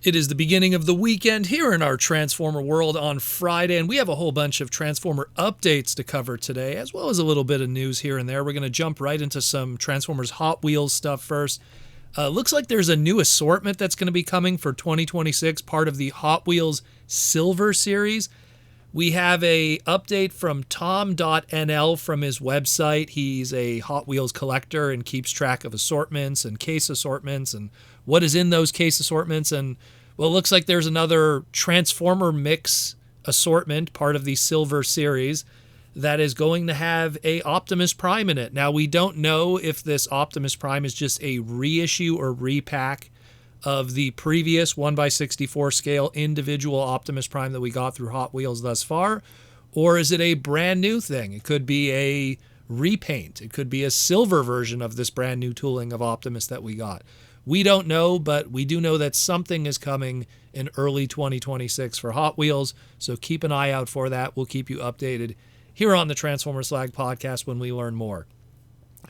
It is the beginning of the weekend here in our Transformer world on Friday, and we have a whole bunch of Transformer updates to cover today, as well as a little bit of news here and there. We're going to jump right into some Transformers Hot Wheels stuff first. Looks like there's a new assortment that's going to be coming for 2026, part of the Hot Wheels Silver series. We have a update from Tom.nl from his website. He's a Hot Wheels collector and keeps track of assortments and case assortments and what is in those case assortments. And well, it looks like there's another Transformer mix assortment, part of the Silver series, that is going to have a Optimus Prime in it. Now, we don't know if this Optimus Prime is just a reissue or repack of the previous 1x64 scale individual Optimus Prime that we got through Hot Wheels thus far, or is it a brand new thing? It could be a repaint. It could be a silver version of this brand new tooling of Optimus that we got. We don't know, but we do know that something is coming in early 2026 for Hot Wheels, so keep an eye out for that. We'll keep you updated here on the Transformer Slag podcast when we learn more.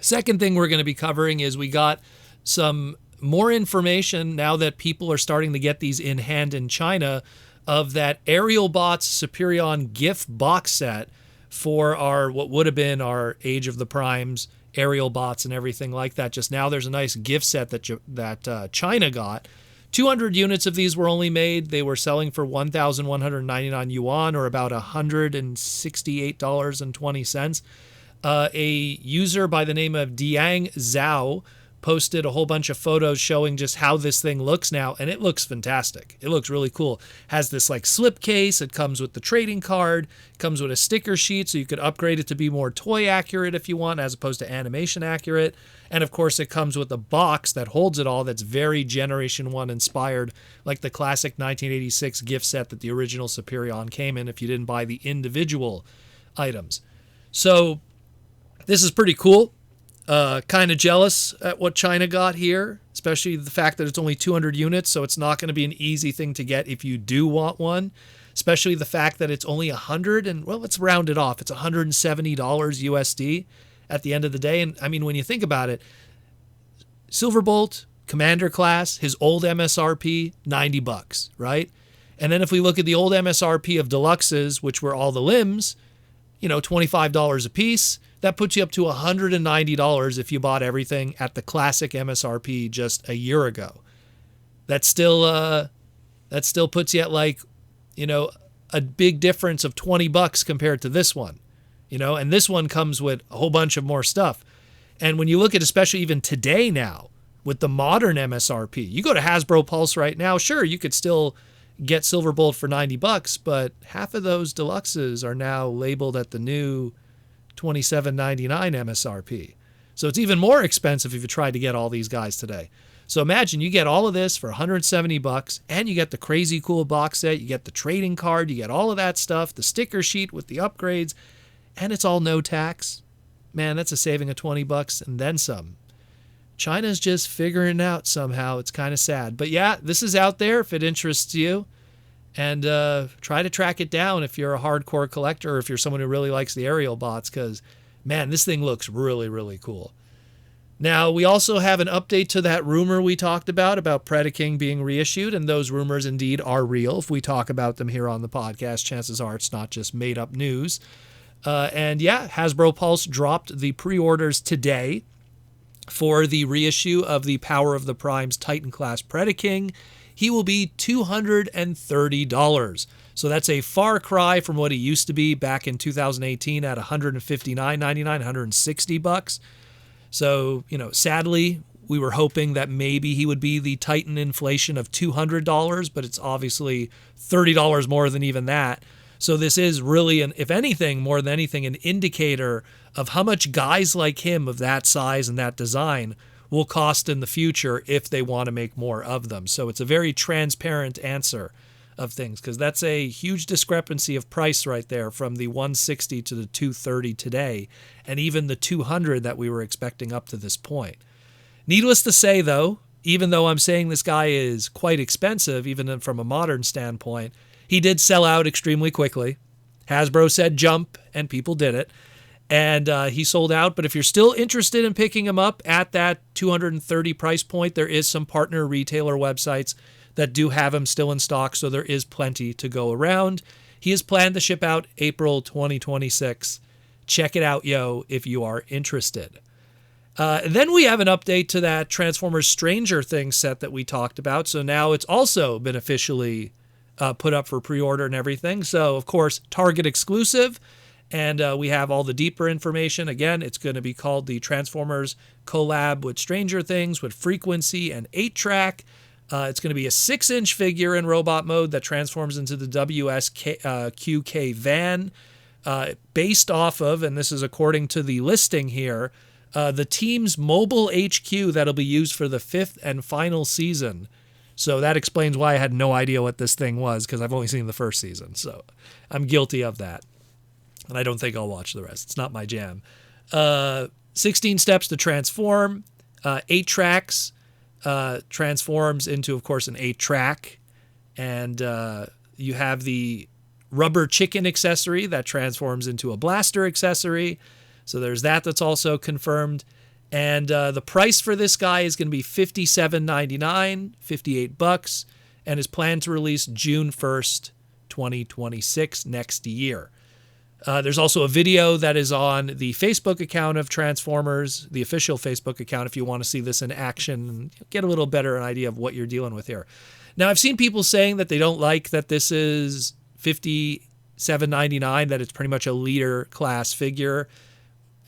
Second thing we're going to be covering is we got some more information now that people are starting to get these in hand in China of that Aerial Bots Superion gift box set for our what would have been our Age of the Primes Aerial Bots and everything like that. Just now there's a nice gift set that China got. 200 units of these were only made. They were selling for 1,199 yuan, or about $168.20. A user by the name of Diang Zhao posted a whole bunch of photos showing just how this thing looks now, and it looks fantastic. It looks really cool. Has this like slip case. It comes with the trading card. It comes with a sticker sheet, so you could upgrade it to be more toy accurate if you want, as opposed to animation accurate. And of course, it comes with a box that holds it all that's very Generation 1 inspired, like the classic 1986 gift set that the original Superion came in if you didn't buy the individual items. So this is pretty cool. Kind of jealous at what China got here, especially the fact that it's only 200 units, so it's not going to be an easy thing to get if you do want one, especially the fact that it's only let's round it off. It's $170 USD at the end of the day. And I mean, when you think about it, Silverbolt, Commander class, his old MSRP, $90, right? And then if we look at the old MSRP of Deluxes, which were all the limbs, $25 a piece. That puts you up to $190 if you bought everything at the classic MSRP just a year ago. That still puts you at a big difference of $20 compared to this one. And this one comes with a whole bunch of more stuff. And when you look at especially even today now with the modern MSRP, you go to Hasbro Pulse right now, sure, you could still get Silverbolt for $90, but half of those deluxes are now labeled at the new $27.99 MSRP. So it's even more expensive if you try to get all these guys today. So imagine you get all of this for $170, and you get the crazy cool box set, you get the trading card, you get all of that stuff, the sticker sheet with the upgrades, and it's all no tax. Man, that's a saving of $20 and then some. China's just figuring it out somehow. It's kind of sad. But yeah, this is out there if it interests you. And try to track it down if you're a hardcore collector or if you're someone who really likes the aerial bots, because, man, this thing looks really, really cool. Now, we also have an update to that rumor we talked about Predaking being reissued, and those rumors indeed are real. If we talk about them here on the podcast, chances are it's not just made-up news. And yeah, Hasbro Pulse dropped the pre-orders today for the reissue of the Power of the Primes Titan-class Predaking. He will be $230. So that's a far cry from what he used to be back in 2018 at $159.99, $160. So, sadly, we were hoping that maybe he would be the Titan inflation of $200, but it's obviously $30 more than even that. So this is really, if anything, more than anything, an indicator of how much guys like him of that size and that design will cost in the future if they want to make more of them. So it's a very transparent answer of things, because that's a huge discrepancy of price right there from the 160 to the 230 today, and even the 200 that we were expecting up to this point. Needless to say, though, even though I'm saying this guy is quite expensive, even from a modern standpoint, he did sell out extremely quickly. Hasbro said jump, and people did it. And he sold out. But if you're still interested in picking him up at that 230 price point, there is some partner retailer websites that do have him still in stock, so there is plenty to go around. He is planned to ship out April 2026. Check it out, yo, if you are interested. Then we have an update to that Transformers Stranger Things set that we talked about. So now it's also been officially put up for pre-order and everything. So, of course, Target exclusive. And we have all the deeper information. Again, it's going to be called the Transformers collab with Stranger Things with Freakwency and 8-track. It's going to be a 6-inch figure in robot mode that transforms into the WSQK van, based off of, and this is according to the listing here, the team's mobile HQ that'll be used for the 5th and final season. So that explains why I had no idea what this thing was, because I've only seen the first season. So I'm guilty of that. And I don't think I'll watch the rest. It's not my jam. 16 steps to transform. 8 tracks transforms into, of course, an 8-track. And you have the rubber chicken accessory that transforms into a blaster accessory. So there's that's also confirmed. And the price for this guy is going to be $57.99, $58, and is planned to release June 1st, 2026, next year. There's also a video that is on the Facebook account of Transformers, the official Facebook account, if you want to see this in action and get a little better idea of what you're dealing with here. Now, I've seen people saying that they don't like that this is $57.99, that it's pretty much a leader class figure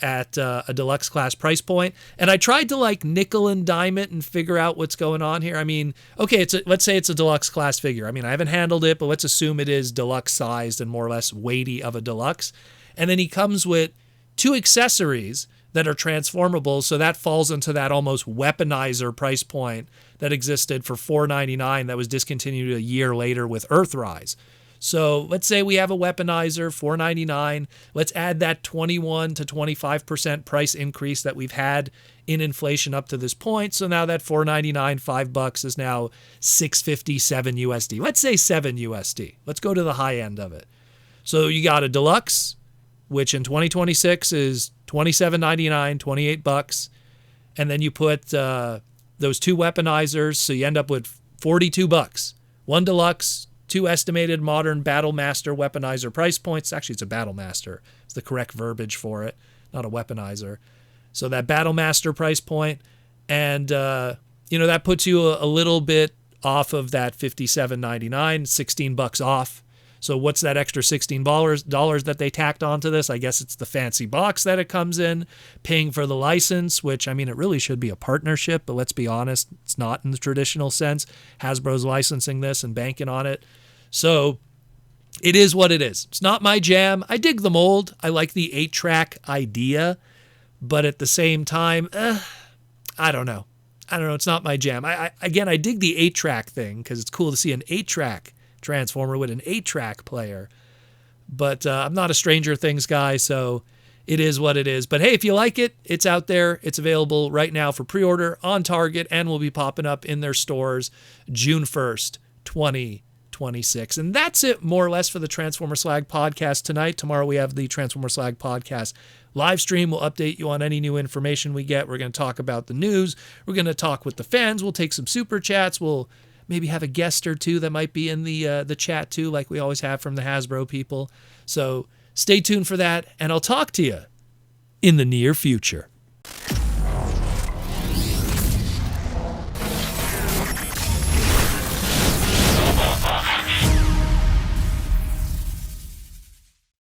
at a deluxe class price point. And I tried to like nickel and dime it and figure out what's going on here. I mean, okay, let's say it's a deluxe class figure. I mean, I haven't handled it, but let's assume it is deluxe sized and more or less weighty of a deluxe. And then he comes with 2 accessories that are transformable. So that falls into that almost weaponizer price point that existed for $4.99 that was discontinued a year later with Earthrise. So let's say we have a weaponizer, $4.99. Let's add that 21 to 25% price increase that we've had in inflation up to this point. So now that $4.99, $5 is now $6.57 USD. Let's say $7 USD. Let's go to the high end of it. So you got a deluxe, which in 2026 is $27.99, $28. And then you put those 2 weaponizers, so you end up with $42. 1 deluxe, 2 estimated modern Battle Master weaponizer price points. Actually, it's a Battle Master. It's the correct verbiage for it, not a weaponizer. So that Battle Master price point, and that puts you a little bit off of that $57.99, $16 off. So what's that extra $16 that they tacked onto this? I guess it's the fancy box that it comes in, paying for the license, which, I mean, it really should be a partnership, but let's be honest, it's not in the traditional sense. Hasbro's licensing this and banking on it. So it is what it is. It's not my jam. I dig the mold. I like the 8-track idea, but at the same time, I don't know. It's not my jam. I dig the 8-track thing because it's cool to see an 8-track Transformer with an 8-track player. But I'm not a Stranger Things guy, so it is what it is. But hey, if you like it, it's out there. It's available right now for pre-order on Target and will be popping up in their stores June 1st, 2026. And that's it more or less for the Transformer Slag podcast tonight. Tomorrow we have the Transformer Slag podcast live stream. We'll update you on any new information we get. We're going to talk about the news. We're going to talk with the fans. We'll take some super chats. We'll maybe have a guest or two that might be in the chat too, like we always have from the Hasbro people. So stay tuned for that, and I'll talk to you in the near future.